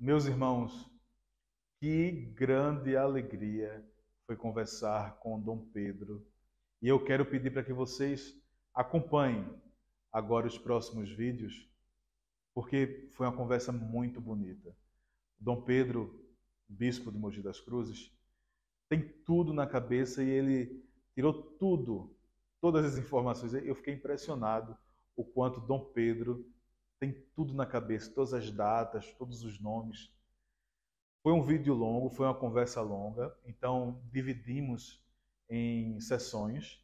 Meus irmãos, que grande alegria foi conversar com Dom Pedro. E eu quero pedir para que vocês acompanhem agora os próximos vídeos, porque foi uma conversa muito bonita. Dom Pedro, bispo de Mogi das Cruzes, tem tudo na cabeça e ele tirou tudo, todas as informações. Eu fiquei impressionado o quanto Dom Pedro tem tudo na cabeça, todas as datas, todos os nomes. Foi um vídeo longo, foi uma conversa longa, então dividimos em sessões.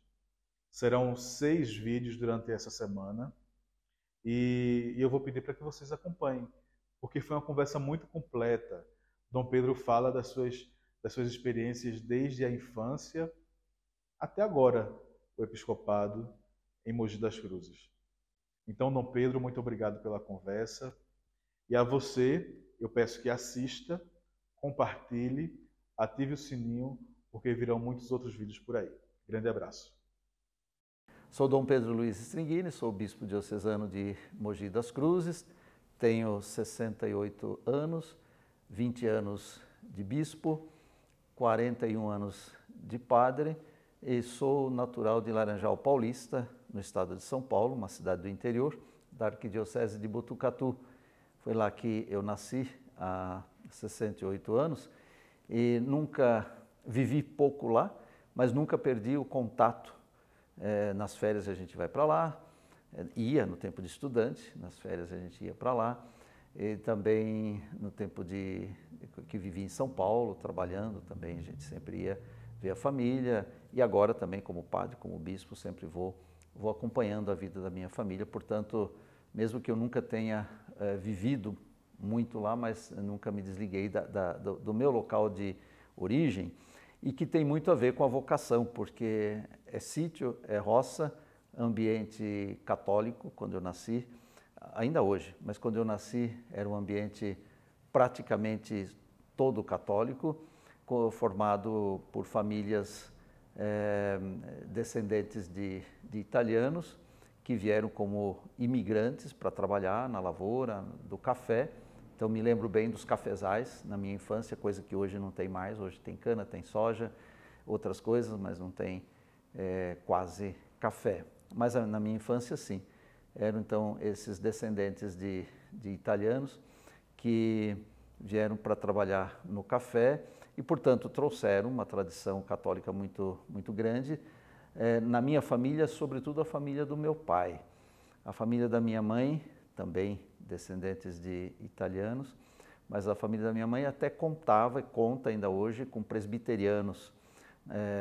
Serão 6 vídeos durante essa semana e eu vou pedir para que vocês acompanhem, porque foi uma conversa muito completa. Dom Pedro fala das suas experiências desde a infância até agora, o episcopado em Mogi das Cruzes. Então, Dom Pedro, muito obrigado pela conversa. E a você, eu peço que assista, compartilhe, ative o sininho, porque virão muitos outros vídeos por aí. Grande abraço. Sou Dom Pedro Luiz Stringini, sou bispo diocesano de Mogi das Cruzes, tenho 68 anos, 20 anos de bispo, 41 anos de padre e sou natural de Laranjal Paulista, no estado de São Paulo, uma cidade do interior, da Arquidiocese de Botucatu. Foi lá que eu nasci há 68 anos e nunca vivi pouco lá, mas nunca perdi o contato. Nas férias a gente vai para lá, ia no tempo de estudante, nas férias a gente ia para lá, e também no tempo que vivi em São Paulo, trabalhando também, a gente sempre ia ver a família, e agora também como padre, como bispo, sempre vou acompanhando a vida da minha família, portanto, mesmo que eu nunca tenha vivido muito lá, mas nunca me desliguei do meu local de origem, e que tem muito a ver com a vocação, porque é sítio, é roça, ambiente católico, quando eu nasci, ainda hoje, mas quando eu nasci era um ambiente praticamente todo católico, formado por famílias descendentes de italianos, que vieram como imigrantes para trabalhar na lavoura, do café. Então me lembro bem dos cafezais na minha infância, coisa que hoje não tem mais, hoje tem cana, tem soja, outras coisas, mas não tem quase café. Mas na minha infância sim, eram então esses descendentes de italianos que vieram para trabalhar no café e, portanto, trouxeram uma tradição católica muito, muito grande. Na minha família, sobretudo a família do meu pai. A família da minha mãe, também descendentes de italianos, mas a família da minha mãe até contava e conta ainda hoje com presbiterianos,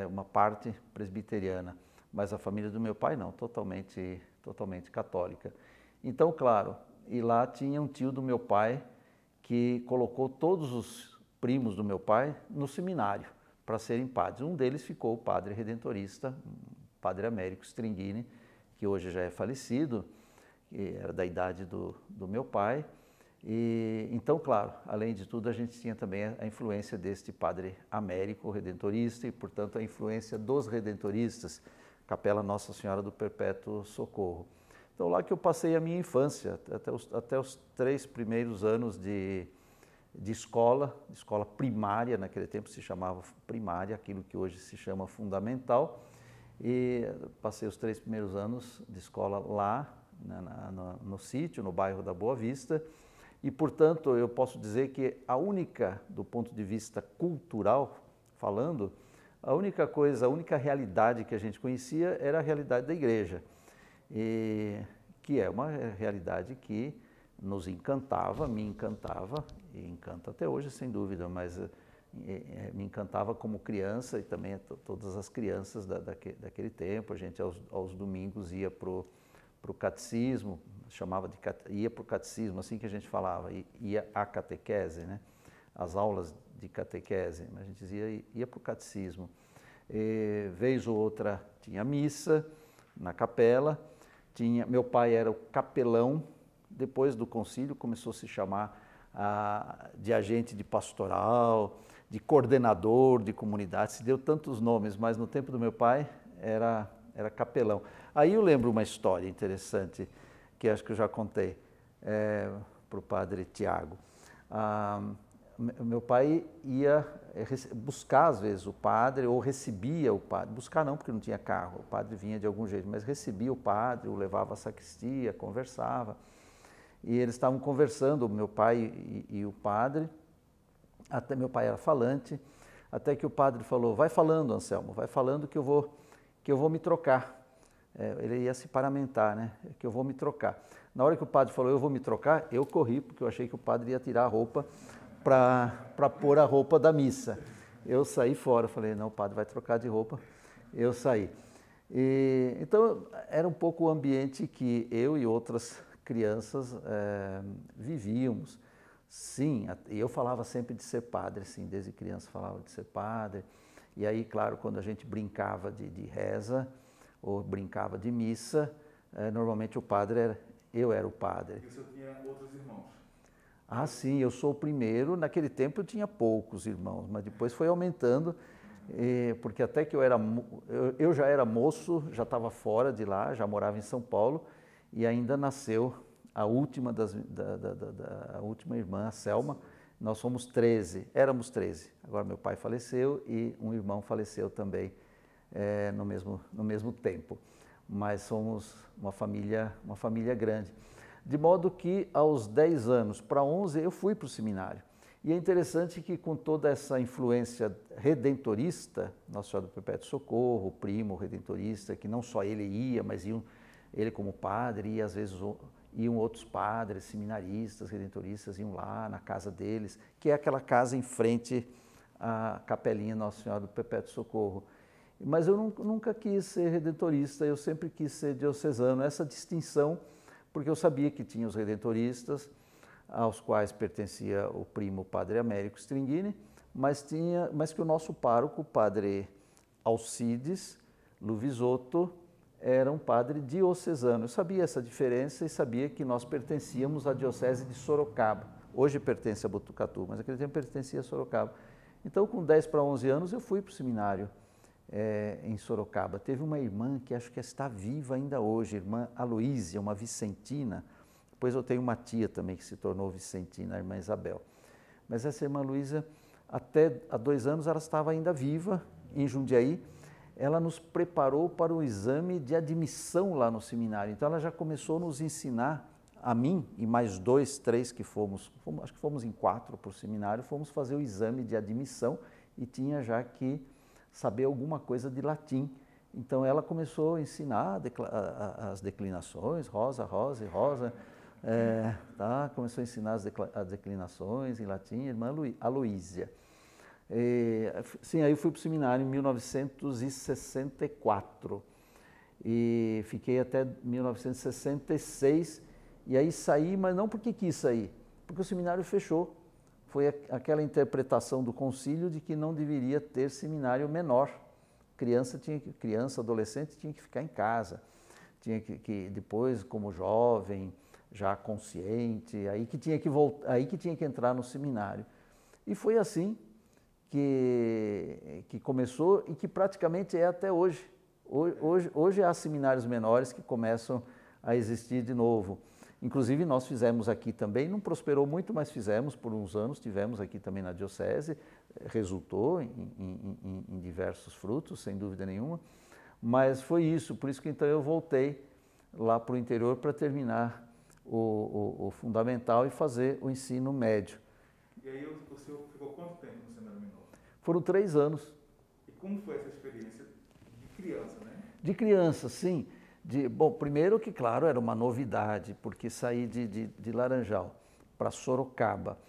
uma parte presbiteriana, mas a família do meu pai não, totalmente católica. Então, claro, e lá tinha um tio do meu pai que colocou todos os primos do meu pai no seminário para serem padres. Um deles ficou o padre redentorista, padre Américo Stringini, que hoje já é falecido, que era da idade do meu pai. E então, claro, além de tudo, a gente tinha também a influência deste padre Américo Redentorista e, portanto, a influência dos redentoristas, Capela Nossa Senhora do Perpétuo Socorro. Então, lá que eu passei a minha infância, até os 3 primeiros anos de escola primária, naquele tempo se chamava primária, aquilo que hoje se chama fundamental, e passei os 3 primeiros anos de escola lá, no sítio, no bairro da Boa Vista, e, portanto, eu posso dizer que do ponto de vista cultural, falando, a única realidade que a gente conhecia era a realidade da igreja, que é uma realidade que nos encantava, me encantava, e encanta até hoje, sem dúvida, mas me encantava como criança e também todas as crianças daquele tempo. A gente, aos domingos, ia para o catecismo, ia para o catecismo, assim que a gente falava, ia à catequese, né? As aulas de catequese, a gente dizia, ia para o catecismo. Vez ou outra tinha missa na capela, meu pai era o capelão, depois do concílio começou a se chamar de agente de pastoral, de coordenador de comunidade, se deu tantos nomes, mas no tempo do meu pai era capelão. Aí eu lembro uma história interessante, que acho que eu já contei para o padre Tiago. Meu pai ia buscar às vezes o padre ou recebia o padre, buscar não porque não tinha carro, o padre vinha de algum jeito, mas recebia o padre, o levava à sacristia, conversava. E eles estavam conversando, meu pai e o padre, até meu pai era falante, até que o padre falou, vai falando, Anselmo, vai falando que eu vou me trocar. Ele ia se paramentar, né? Que eu vou me trocar. Na hora que o padre falou, eu vou me trocar, eu corri, porque eu achei que o padre ia tirar a roupa para pôr a roupa da missa. Eu saí fora, falei, não, o padre vai trocar de roupa. Eu saí. Então, era um pouco o ambiente que eu e outras crianças vivíamos. Sim, eu falava sempre de ser padre, sim, desde criança falava de ser padre. E aí, claro, quando a gente brincava de reza ou brincava de missa, normalmente o padre eu era o padre. E o senhor tinha outros irmãos? Ah, sim, eu sou o primeiro. Naquele tempo eu tinha poucos irmãos, mas depois foi aumentando, porque até que eu já era moço, já estava fora de lá, já morava em São Paulo, e ainda nasceu a última, a última irmã, a Selma. Nós somos 13, éramos 13. Agora meu pai faleceu e um irmão faleceu também no mesmo tempo. Mas somos uma família grande. De modo que aos 10 anos para 11 eu fui para o seminário. E é interessante que com toda essa influência redentorista, Nossa Senhora do Perpétuo Socorro, o primo redentorista, que não só ele ia, mas ele como padre, e às vezes iam outros padres, seminaristas, redentoristas, iam lá na casa deles, que é aquela casa em frente à capelinha Nossa Senhora do Perpétuo Socorro. Mas eu nunca quis ser redentorista, eu sempre quis ser diocesano. Essa distinção, porque eu sabia que tinha os redentoristas, aos quais pertencia o primo padre Américo Stringini, mas que o nosso pároco, o padre Alcides Luvisotto, era um padre diocesano. Eu sabia essa diferença e sabia que nós pertencíamos à diocese de Sorocaba. Hoje pertence a Botucatu, mas naquele tempo pertencia a Sorocaba. Então, com 10 para 11 anos, eu fui para o seminário em Sorocaba. Teve uma irmã que acho que está viva ainda hoje, irmã Aloísia, uma vicentina. Depois eu tenho uma tia também que se tornou vicentina, a irmã Isabel. Mas essa irmã Luísa, até há 2 anos, ela estava ainda viva em Jundiaí. Ela nos preparou para o exame de admissão lá no seminário. Então ela já começou a nos ensinar, a mim e mais 2, 3 que acho que fomos em 4 para o seminário, fomos fazer o exame de admissão e tinha já que saber alguma coisa de latim. Então ela começou a ensinar as declinações, rosa, rosa e rosa, começou a ensinar as declinações em latim, irmã Aloísia. Sim, aí eu fui para o seminário em 1964 e fiquei até 1966 e aí saí, mas não porque quis sair, porque o seminário fechou. Foi aquela interpretação do concílio de que não deveria ter seminário menor. Criança, adolescente tinha que ficar em casa, tinha que depois, como jovem, já consciente, aí que tinha que voltar, aí que tinha que entrar no seminário. E foi assim que começou e que praticamente é até hoje. Hoje há seminários menores que começam a existir de novo. Inclusive nós fizemos aqui também, não prosperou muito, mas fizemos por uns anos, tivemos aqui também na diocese, resultou em diversos frutos, sem dúvida nenhuma, mas foi isso, por isso que então eu voltei lá para o interior para terminar o fundamental e fazer o ensino médio. E aí o senhor ficou quanto tempo no seminário menor? Foram 3 anos. E como foi essa experiência de criança, né? De criança, sim. Bom, primeiro que, claro, era uma novidade, porque sair de Laranjal para Sorocaba,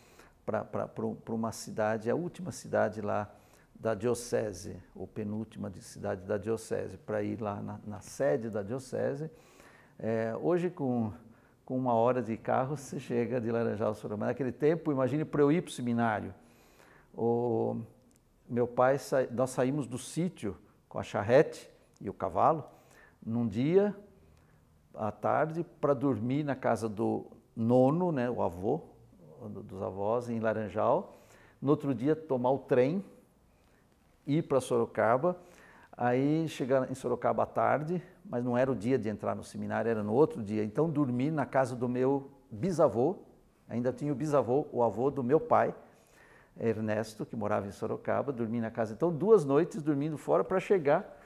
para uma cidade, a última cidade lá da diocese, ou penúltima cidade da diocese, para ir lá na sede da diocese. Hoje, com 1 hora de carro, você chega de Laranjal a Sorocaba. Naquele tempo, imagine para eu ir para o seminário. Meu pai, nós saímos do sítio com a charrete e o cavalo, num dia, à tarde, para dormir na casa do nono, né, o avô, dos avós, em Laranjal. No outro dia, tomar o trem, ir para Sorocaba, aí chegar em Sorocaba à tarde, mas não era o dia de entrar no seminário, era no outro dia. Então, dormi na casa do meu bisavô, Ainda tinha o bisavô, o avô do meu pai, Ernesto, que morava em Sorocaba, dormi na casa. Então, 2 noites dormindo fora para chegar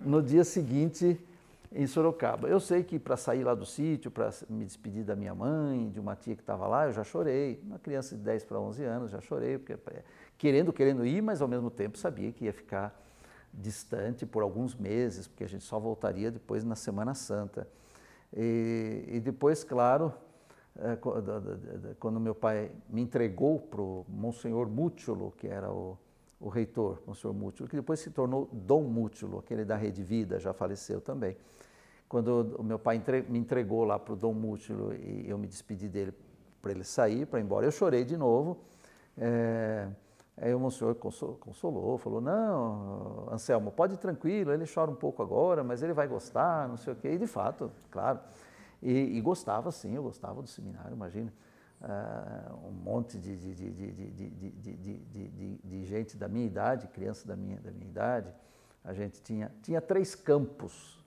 no dia seguinte em Sorocaba. Eu sei que para sair lá do sítio, para me despedir da minha mãe, de uma tia que estava lá, eu já chorei. Uma criança de 10 para 11 anos, já chorei, porque querendo ir, mas ao mesmo tempo sabia que ia ficar distante por alguns meses, porque a gente só voltaria depois na Semana Santa. E depois, claro, quando meu pai me entregou para o Monsenhor Mútulo, que era o reitor, Monsenhor Mútulo, que depois se tornou Dom Mútulo, aquele da Rede Vida, já faleceu também. Quando o meu pai me entregou lá para o Dom Mútulo e eu me despedi dele para ele sair, para ir embora, eu chorei de novo. Aí o Monsenhor consolou, falou, não, Anselmo, pode ir tranquilo, ele chora um pouco agora, mas ele vai gostar, não sei o quê. E de fato, claro, e gostava sim, eu gostava do seminário, imagina. Um monte de gente da minha idade, criança da minha idade. A gente tinha 3 campos,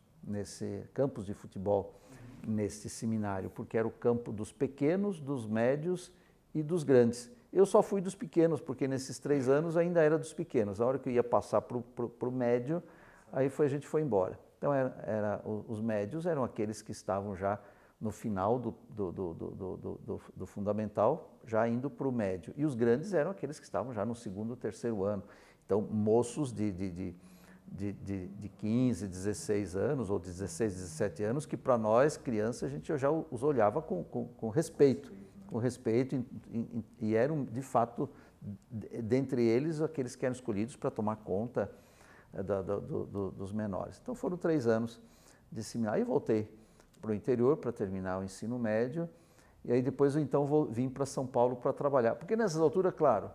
campos de futebol nesse seminário, porque era o campo dos pequenos, dos médios e dos grandes. Eu só fui dos pequenos, porque nesses 3 anos ainda era dos pequenos. A hora que eu ia passar para o médio, aí a gente foi embora. Então, os médios eram aqueles que estavam já no final do fundamental, já indo para o médio. E os grandes eram aqueles que estavam já no 2º, 3º ano. Então, moços de 15, 16 anos, ou 16, 17 anos, que para nós, crianças, a gente já os olhava com respeito. Com respeito, e eram, de fato, dentre eles, aqueles que eram escolhidos para tomar conta dos menores. Então, foram 3 anos de seminário. Aí voltei para o interior para terminar o ensino médio, e aí depois eu então vim para São Paulo para trabalhar. Porque nessas alturas, claro,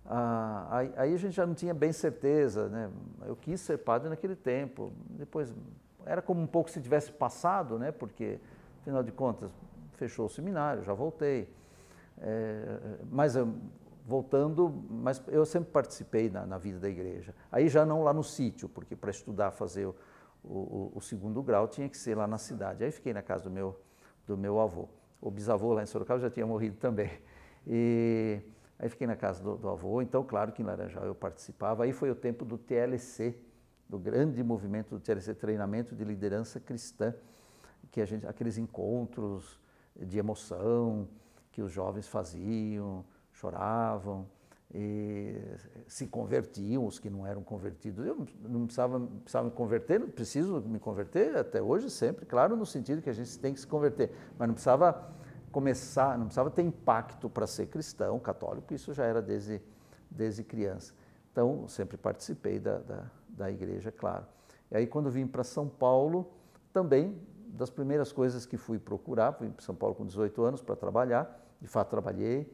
aí a gente já não tinha bem certeza, né? Eu quis ser padre naquele tempo, depois era como um pouco se tivesse passado, né? Porque, afinal de contas, fechou o seminário, já voltei. Mas eu sempre participei na vida da igreja. Aí já não lá no sítio, porque para estudar, fazer o 2º grau tinha que ser lá na cidade. Aí fiquei na casa do meu avô. O bisavô lá em Sorocaba já tinha morrido também. E aí fiquei na casa do avô, então claro que em Laranjal eu participava. Aí foi o tempo do TLC, do grande movimento do TLC, Treinamento de Liderança Cristã, que aqueles encontros de emoção que os jovens faziam, choravam, e se convertiam, os que não eram convertidos. Eu não precisava me converter, não preciso me converter até hoje, sempre, claro, no sentido que a gente tem que se converter, mas não precisava não precisava ter impacto para ser cristão, católico, isso já era desde criança. Então, sempre participei da igreja, claro. E aí, quando vim para São Paulo, também, das primeiras coisas que fui procurar, fui para São Paulo com 18 anos para trabalhar, de fato trabalhei.